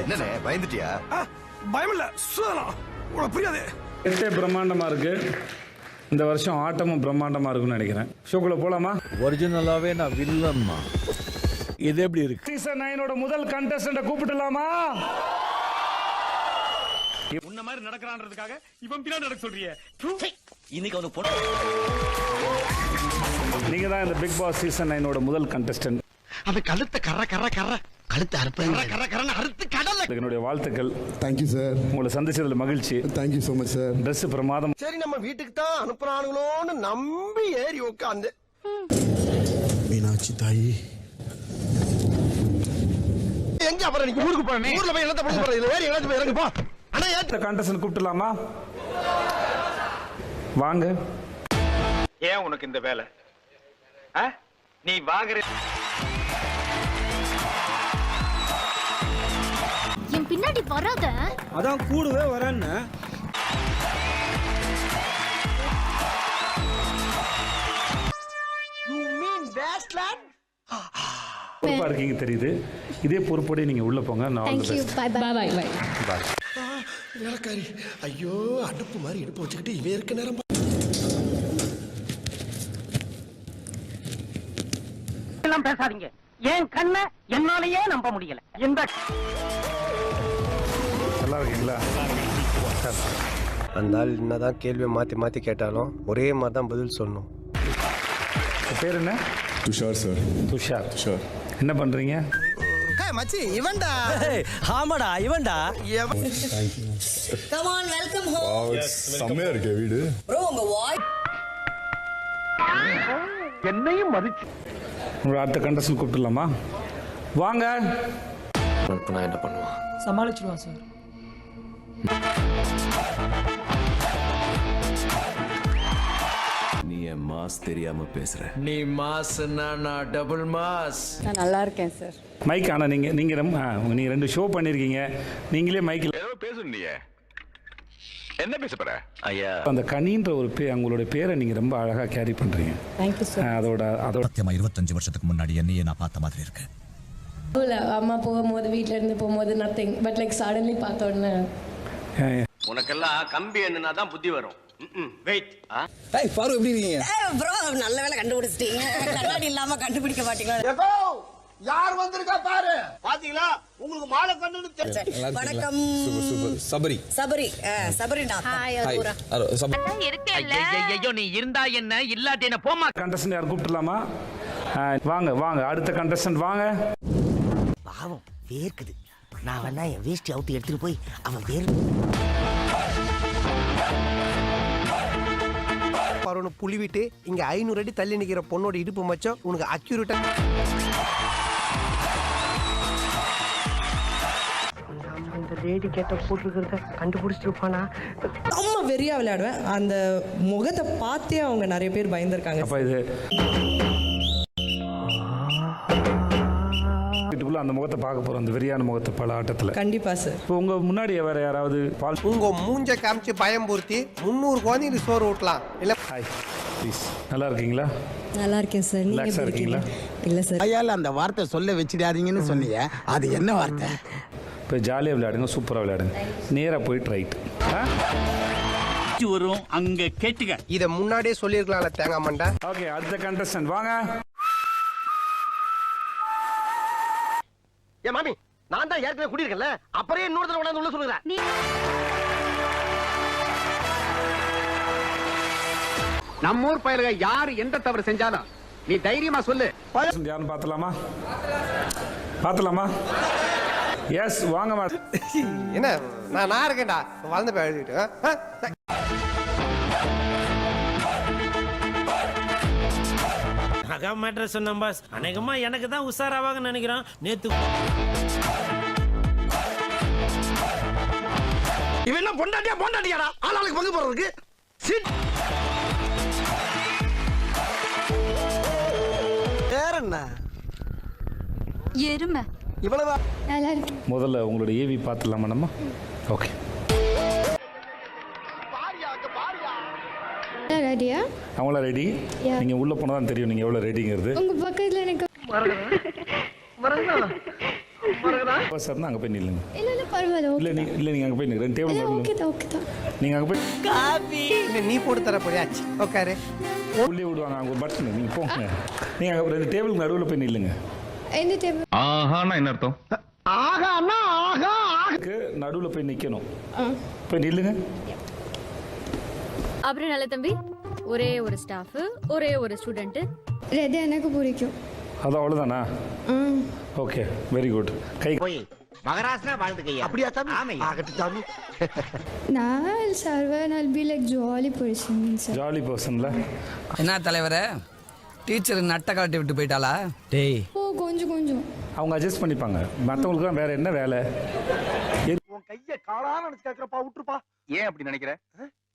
என்னண்ணே பயந்துட்டியா? பயமில்ல, புரியாது. பிரம்மாண்டமா இருக்கு. இந்த வருஷம் ஆட்டமும் பிரம்மாண்டமா இருக்கும்னு நினைக்கிறேன். ஷோக்குள்ள போலாமா? ஒரிஜினலாவே நான் வில்லன்மா. இது எப்படி இருக்கு? சீசன் 9 முதல் கண்டஸ்டன்ட கூப்பிடலாமா? உன்ன மாதிரி நடக்கறான்றதுக்காக இவன் பின்னாடி நடக்க சொல்றியே. இன்னைக்கு அவனுக்கு பொண்ணு. நீங்க தான் இந்த பிக் பாஸ் சீசன் 9 முதல் கண்டஸ்டன்ட். அது கழுத்தை கழுத்தை அறுத்து கடல்ல. என்னுடைய வாழ்த்துக்கள். Thank you sir. உங்களை சந்திச்சதுல மகிழ்ச்சி. Thank you so much sir. Dress பிரமாதம். சரி நம்ம வீட்டுக்கு தான் அனுப்புறானுங்களோன்னு நம்பி ஏறி உட்கார்ந்து. மீனாட்சி தாயி. எங்க அப்புறம் நீங்க ஊருக்கு போறேன். ஊர்ல போய் என்னத்த பண்ண போறீங்க? வேற எங்கயாச்சும் போய் இறங்கு போ. அண்ணா ஏத்த கண்டஸ்டன்ட் கூப்பிடலாமா? வாங்க. ஏன் உனக்கு இந்த வேலை? நீ வாங்குற என் பின்னாடி வராத. அதான் கூடவே வரேன்னு. You mean Westland? பொறுப்பா இருக்கீங்க தெரியுது. இதே பொறுப்போட நீங்க உள்ள போங்க. நான் Thank you. Bye bye. வேலைக்காரி. ஐயோ அடுப்பு மாதிரி இடுப்பு வச்சுக்கிட்டு இவ இருக்க நேரம். எல்லாம் பேசாதீங்க. என் கண்ணை என்னாலேயே நம்ப முடியல. இந்த நல்லா இருக்கீங்களா? அந்த ஆள் என்னதான் கேள்வியை மாற்றி கேட்டாலும் ஒரே மாதிரி தான் பதில் சொல்லணும். பேர் என்ன? துஷார் சார். துஷார். என்ன பண்றீங்க? மச்சி இவன்டா. ஆமாடா இவன்டா. Come on, welcome home. செம்மையா இருக்கே வீடு. Bro, உங்க வாய்ஸ் என்னையும் மதிச்சு. உங்களை அடுத்த கண்டஸ்டன்ட் கூப்பிடலாமா? வாங்க. நான் என்ன பண்ணுவான்? சமாளிச்சிடுவான் சார். நீ என் மாஸ் தெரியாம பேசுற. நீ மாஸ்னா நான் டபுள் மாஸ். நான் நல்லா இருக்கேன் சார். மைக் ஆனா நீங்க நீங்க ரெண்டு ஷோ பண்ணிருக்கீங்க. நீங்களே மைக்கில் ஏதோ பேசுறீங்க. என்ன பேச போற? ஐயா அந்த கனின்ற ஒரு உங்களுடைய பேரை நீங்க ரொம்ப அழகா கேரி பண்றீங்க. Thank you sir. அதோட சத்தியமா 25 வருஷத்துக்கு முன்னாடி என்னையே நான் பார்த்த மாதிரி இருக்கு. அம்மா போகும்போது வீட்ல இருந்து போகும்போது nothing but like suddenly பார்த்த உடனே உனக்கெல்லாம் கம்பி என்னன்னா தான் புத்தி வரும். வெயிட். ஏய் ஃபாரு எப்படி இருக்கீங்க? ப்ரோ நல்ல வேளை கண்டுபிடிச்சிட்டீங்க. கண்ணாடி இல்லாம கண்டுபிடிக்க மாட்டீங்களா? ஏகோ யார் வந்திருக்கா பாரு. பாத்தீங்களா? உங்களுக்கு மாலை கண்ணுன்னு. வணக்கம். சூப்பர். சபரி. சபரினா. ஹாய் அருரா. ஐயோ நீ இருந்தா என்ன இல்லாட்டி என்ன போமா. கண்டஸ்டன்ட் யார் கூப்பிடலாமா? வாங்க அடுத்த கண்டஸ்டன்ட் வாங்க. பாவம் வேர்க்குது. நான் வேணா என் வேஷ்டி அவுத்து எடுத்துட்டு போய் அவன் வேர் பரவனு புளி விட்டு இங்க 500 அடி தள்ளி நிக்கிற பொண்ணோட இடுப்பு மச்சம் உனக்கு அக்யூரேட்டா. இந்த லேடி கேட்ட போட்டுருக்கிறத கண்டுபிடிச்சிருப்பானா? அம்மா வெறியா விளையாடுவேன். அந்த முகத்தை பார்த்தே அவங்க நிறைய பேர் பயந்துருக்காங்க. அப்ப இது வீட்டுக்குள்ள அந்த முகத்தை பார்க்க போறோம். அந்த வெறியான முகத்தை பல ஆட்டத்துல. கண்டிப்பா சார். இப்போ உங்க முன்னாடி வேற யாராவது உங்க மூஞ்ச காமிச்சு பயம் பூர்த்தி 300 குழந்தைங்களுக்கு சோறு ஊட்டலாம் இல்ல? Hi please. நல்லா இருக்கீங்களா? நல்லா இருக்கேன் சார். நீங்க எப்படி இருக்கீங்க? இல்ல சார். ஐயால அந்த வார்த்தை சொல்ல வச்சிடாதீங்கன்னு சொன்னீங்க. அது என்ன வார்த்தை? இப்போ ஜாலியாக விளையாடுங்க. சூப்பராக விளையாடுங்க. நேராக போயிட்டு ரைட் வரும் அங்க கேட்டுக்க. இத முன்னாடியே சொல்லிருக்கலாம்ல தேங்காய் மண்டை. ஓகே அடுத்த கண்டஸ்டன்ட் வாங்க. ஏ மாமி நான் தான் ஏற்கனவே குடியிருக்கேன்ல. அப்புறம் இன்னொரு தடவை கொண்டாந்து உள்ள சொல்லுறேன். நம்ம ஊர் பயலுக யாரு எந்த தவறு செஞ்சாலும் நீ தைரியமா சொல்லு. யாருன்னு பார்த்தலாமா? எஸ் வாங்க. என்ன நான் இருக்கேன்டா. வளர்ந்து போய் எழுதிட்டு அகா மேட்ரு சொன்ன பாஸ். அநேகமா எனக்கு தான் உஷாராவாங்க நினைக்கிறேன். நேத்து இவெல்லாம் பொண்டாட்டியாடா. ஆளாளுக்கு பங்கு போறதுக்கு. வேற என்ன எருமை. இவ்வளவு நல்லா இருக்கு. முதல்ல உங்களோட ஏவி பார்த்துலாமா நம்ம? ஓகே எல்லாம் ரெடியா? அவங்களாம் ரெடி. Yeah. நீங்கள் உள்ளே போனால் தான் தெரியும் நீங்கள் எவ்வளோ ரெடிங்கிறது. உங்க பக்கத்துல எனக்கு சார்னா அங்கே போய் நில்லுங்க. இல்ல பரவாயில்ல. இல்லை நீங்கள் அங்கே போய் நில்லுங்க. 2 டேபிள் ஓகே தான். நீங்கள் அங்கே போய் காபி நீ போட்டு தர போறியா? உட்காரு. உள்ளே விடுவாங்க அங்கே ஒரு பட்டன் நீங்கள் போங்க. நீங்கள் அங்கே 2 டேபிளுக்கு நடுவில் போய் நில்லுங்க. எந்த டேபிள்? ஆஹான்னா என்ன அர்த்தம்? நடுவில் போய் நிற்கணும். போய் நில்லுங்க. அப்புறம் நல்ல தம்பி, ஒரே ஒரு ஸ்டாஃப், ஒரே ஒரு ஸ்டூடெண்ட். ரெடி எனக்கு பிடிக்கும். அது அவ்வளோதானா? Okay very good. கை போய் மகாராஷ்டிரா வாழ்ந்துக்கையா? அப்படியா சாமி? ஆமையா. ஆகட்டும் சாமி. நான் server I'll be like jolly person sir. Jolly பர்சன்ல. என்ன தலைவரே, டீச்சர் நட்ட கழட்டி விட்டு போயிட்டாளா? டேய் ஓ கொஞ்சம். அவங்க அட்ஜஸ்ட் பண்ணிப்பாங்க. மற்றவங்களுக்குலாம் வேற என்ன வேலை? உன் கைய காலான நினைச்சு கேக்குறப்பா, விட்டுருப்பா. ஏன் அப்படி நினைக்கிற?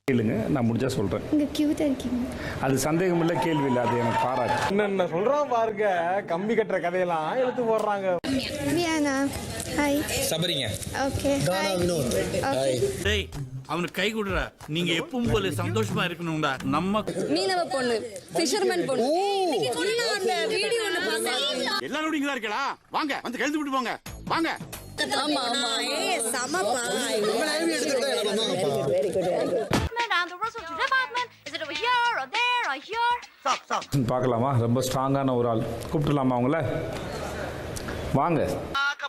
கேளுங்க, நான் முடிஞ்சா சொல்கிறேன். இங்க கியூட்டா இருக்கீங்க. அது சந்தேகம் இல்லை, கேள்வி இல்லை, அது எனக்கு பாராட்டு. என்ன சொல்றான் பாருங்க, கம்பி கட்டுற கதையெல்லாம் எடுத்து போடுறாங்க. மியானா ஹாய். சபரிங்க. Okay hi Vinod. ஓகே டேய் அவனுக்கு கை கொடுறா. நீங்க எப்பவும் போல சந்தோஷமா இருக்கணும்டா. நம்ம மீனவ பொண்ணு, ஃபிஷர்மேன் பொண்ணு. அந்த வீடியோ ஒன்னு பார்த்தேன். எல்லாரும் இங்க தான் இருக்கடா. வாங்க வந்து கழுத்து விட்டு போங்க. வாங்க. ஆமா ஏய் சமப்பா. பார்க்கலாமா? ரொம்ப ஸ்ட்ராங்கான ஒரு ஆள். கூப்பிட்டுலாமா அவங்கள? வாங்க.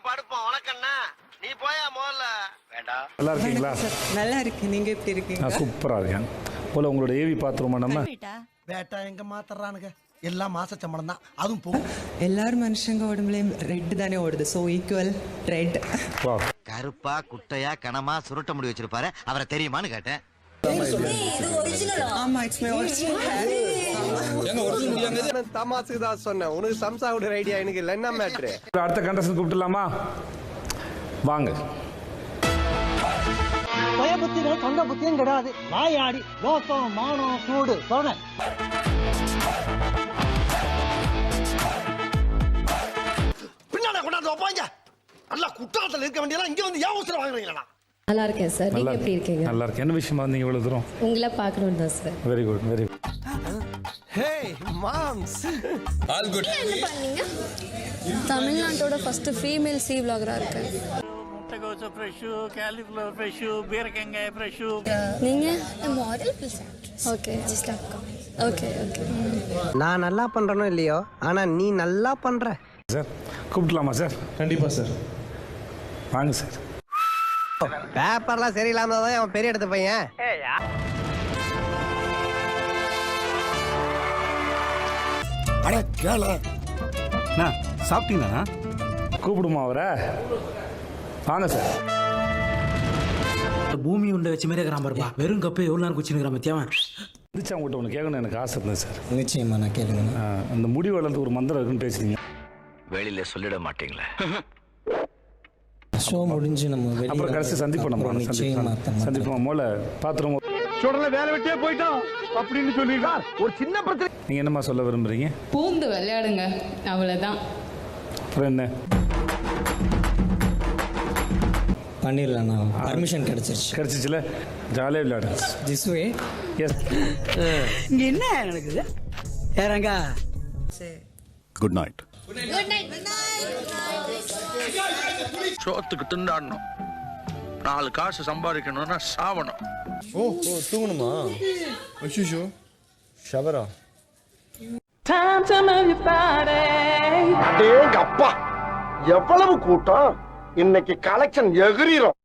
படுப்போம். வணக்கண்ணா, நீ போயா முதல்ல. வேண்டாம். நல்லா இருக்கீங்களா? நல்லா இருக்கு. நீங்க எப்படி இருக்கீங்க? நான் சூப்பராக இருக்கேன். போல உங்களோட ஏவி பார்த்துருமா நம்ம? பேட்டா எங்க மாத்துறானுங்க? எல்லாம் மாச சம்பளம் தான். அதுவும் போகும். எல்லாரும் மனுஷங்க உடம்புலயும் ரெட் தானே ஓடுது. So equal red. வா. கருப்பா குட்டையா கனமா சுருட்ட முடி வச்சிருப்பாரு, அவரை தெரியுமான்னு கேட்டேன். ஆமா இட்ஸ் மை ஒரிஜினல். தமாசுக்கு தான் சொன்னேன். உனக்கு சம்சாவோட ஐடியா எனக்கு இல்லை. என்ன மேட்ரு? அடுத்த கண்டஸ்டன் கூப்பிட்டுலாமா? வாங்க. பயபுத்திகள் சொந்த புத்தியும் கிடையாது. வாயாடி தோசம் மானம் சூடு சொன்ன. பின்னால கொண்டாந்து வைப்பாங்க. நல்லா குற்றாலத்தில் இருக்க வேண்டியதெல்லாம் இங்க வந்து ஏன் அவசரம் வாங்குறீங்களா? நல்லா இருக்கேன் சார். நீங்க எப்படி இருக்கீங்க? நல்லா இருக்கு. என்ன விஷயமா வந்தீங்க இவ்வளவு தூரம்? உங்களை பார்க்கணும் தான் sir. Very good very good. Hey மாம்ஸ், ஆல் குட். என்ன பண்ணீங்க? தமிழ்நாட்டோட ஃபர்ஸ்ட் ஃபீமேல் சி vlogger-ஆ இருக்கேன். முட்டைகோசு ஃப்ரெஷ், காலிஃப்ளவர் ஃப்ரெஷ், பீரக்காய் ஃப்ரெஷ். நீங்க மாடல் பீஸ். Okay okay. நான் நல்லா பண்றனோ இல்லையோ, ஆனா நீ நல்லா பண்ற. சார் கூப்பிட்டுலாமா சார்? கண்டிப்பாக சார். வாங்க சார். பேப்பர்லாம் சரியில்லாம தான் அவன் பெரிய இடத்து பையன். அட கேள. சாப்பிட்டீங்களா? கூப்பிடுமா அவரை? வாங்க சார். பூமி உண்டை வச்ச மாதிரி இருக்கிறான் பாருப்பா. வெறும் கப்பை எவ்வளோ நேரம் குச்சினுக்கிறான் மத்தியாவன். இருந்துச்சு அவங்ககிட்ட ஒன்று கேட்கணும் எனக்கு ஆசை இருந்தது சார். நிச்சயமா நான் கேளுங்க. அந்த முடி வளர்ந்து ஒரு மந்திரம் இருக்குன்னு பேசுறீங்க. வெளியில சொல்லிட மாட்டீங்களா? ஷோ முடிஞ்சு நம்ம அப்புறம் கடைசி சந்திப்போம். நம்ம சந்திப்போம் மோல பாத்திரம். உடனே வேலை விட்டே போயிட்டோம் அப்படின்னு சொல்லிருக்கா. ஒரு சின்ன பிரச்சனை. நீங்கள் என்னம்மா சொல்ல விரும்புறீங்க? பூந்து விளையாடுங்க, அவ்வளவுதான். அப்புறம் என்ன பண்ணிடலாம். பர்மிஷன் கிடைச்சிச்சுல? ஜாலியாக விளையாடு. This way. எஸ். இங்க என்ன நடக்குது? ஏறங்க. Good night. சோத்துக்கு திண்டாடணும். 4 காசு சம்பாதிக்கணும்னா சாவணும். ஓ தூங்கணுமா? அஷிஷோ ஷவரா. அடேங்க அப்பா, எவ்வளவு கூட்டம் இன்னைக்கு. கலெக்ஷன் எகிரிரும்.